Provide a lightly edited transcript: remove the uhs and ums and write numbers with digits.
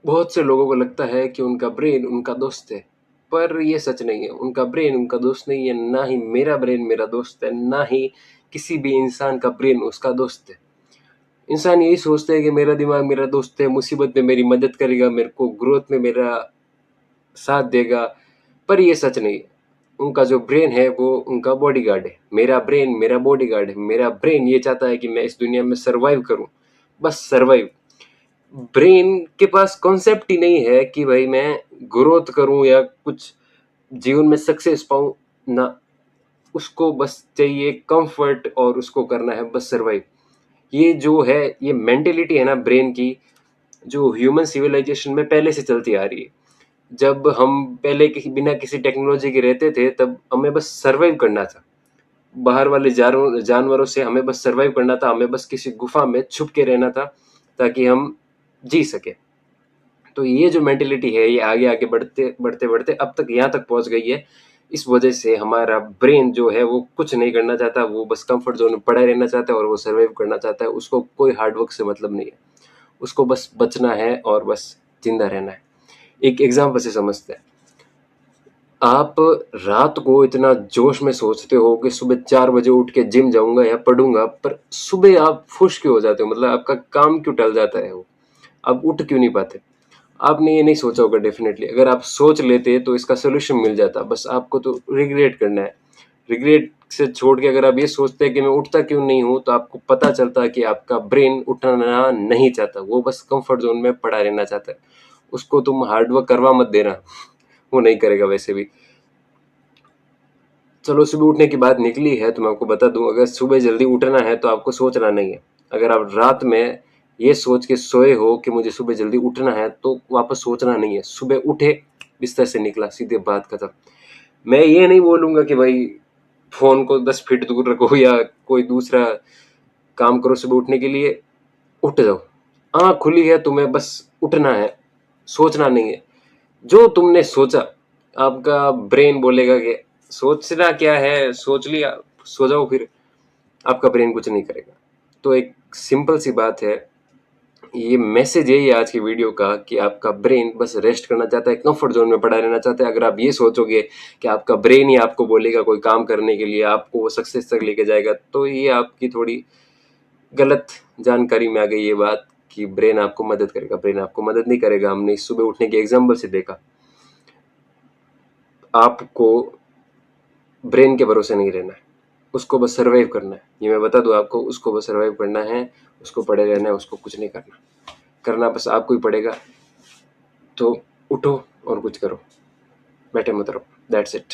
बहुत से लोगों को लगता है कि उनका ब्रेन उनका दोस्त है, पर ये सच नहीं है। उनका ब्रेन उनका दोस्त नहीं है, ना ही मेरा ब्रेन मेरा दोस्त है, ना ही किसी भी इंसान का ब्रेन उसका दोस्त है। इंसान यही सोचता है कि मेरा दिमाग मेरा दोस्त है, मुसीबत में मेरी मदद करेगा, मेरे को ग्रोथ में मेरा साथ देगा, पर ये सच नहीं है। उनका जो ब्रेन है वो उनका बॉडीगार्ड है। मेरा ब्रेन मेरा बॉडीगार्ड है। मेरा ब्रेन ये चाहता है कि मैं इस दुनिया में सर्वाइव करूँ, बस सर्वाइव। ब्रेन के पास कॉन्सेप्ट ही नहीं है कि भाई मैं ग्रोथ करूं या कुछ जीवन में सक्सेस पाऊं ना। उसको बस चाहिए कंफर्ट और उसको करना है बस सर्वाइव। ये जो है ये मेंटेलिटी है ना ब्रेन की, जो ह्यूमन सिविलाइजेशन में पहले से चलती आ रही है। जब हम पहले बिना किसी टेक्नोलॉजी के रहते थे तब हमें बस सर्वाइव करना था। बाहर वाले जानवरों से हमें बस सर्वाइव करना था। हमें बस किसी गुफा में छुप के रहना था ताकि हम जी सके। तो ये जो मेंटेलिटी है ये आगे आगे बढ़ते बढ़ते बढ़ते अब तक यहाँ तक पहुंच गई है। इस वजह से हमारा ब्रेन जो है वो कुछ नहीं करना चाहता, वो बस कंफर्ट जोन में पड़ा रहना चाहता है और वो सर्वाइव करना चाहता है। उसको कोई हार्डवर्क से मतलब नहीं है, उसको बस बचना है और बस जिंदा रहना है। एक एग्जाम्पल से समझते हैं। आप रात को इतना जोश में सोचते हो कि सुबह 4 बजे उठ के जिम जाऊंगा या पढ़ूंगा, पर सुबह आप फुश क्यों हो जाते हो? मतलब आपका काम क्यों टल जाता है? वो आप उठ क्यों नहीं पाते? आपने ये नहीं सोचा होगा डेफिनेटली। अगर आप सोच लेते तो इसका सोल्यूशन मिल जाता। बस आपको तो रिग्रेट करना है। रिग्रेट से छोड़ के अगर आप ये सोचते हैं कि मैं उठता क्यों नहीं हूँ, तो आपको पता चलता कि आपका ब्रेन उठना नहीं चाहता, वो बस कंफर्ट जोन में पड़ा रहना चाहता है। उसको तुम हार्डवर्क करवा मत देना, वो नहीं करेगा वैसे भी। चलो, सुबह उठने की बात निकली है तो मैं आपको बता दूं, अगर सुबह जल्दी उठना है तो आपको सोचना नहीं है। अगर आप रात में ये सोच के सोए हो कि मुझे सुबह जल्दी उठना है तो वापस सोचना नहीं है। सुबह उठे, बिस्तर से निकला, सीधे बात खत्म। मैं ये नहीं बोलूंगा कि भाई फोन को 10 फीट दूर रखो या कोई दूसरा काम करो सुबह उठने के लिए। उठ जाओ, आँख खुली है, तुम्हें बस उठना है, सोचना नहीं है। जो तुमने सोचा, आपका ब्रेन बोलेगा कि सोचना क्या है, सोच लिया, सो जाओ फिर। आपका ब्रेन कुछ नहीं करेगा। तो एक सिंपल सी बात है, ये मैसेज है ये आज की वीडियो का, कि आपका ब्रेन बस रेस्ट करना चाहता है, कंफर्ट जोन में पड़ा रहना चाहता है। अगर आप ये सोचोगे कि आपका ब्रेन ही आपको बोलेगा कोई काम करने के लिए, आपको वो सक्सेस तक लेके जाएगा, तो ये आपकी थोड़ी गलत जानकारी में आ गई ये बात कि ब्रेन आपको मदद करेगा। ब्रेन आपको मदद नहीं करेगा। हमने इस सुबह उठने के एग्जाम्पल से देखा। आपको ब्रेन के भरोसे नहीं रहना है, उसको बस सर्वाइव करना है। ये मैं बता दूं आपको, उसको बस सर्वाइव करना है, उसको पड़े रहना है, उसको कुछ नहीं करना। करना बस आपको ही पड़ेगा। तो उठो और कुछ करो, बैठे मत रहो। That's it.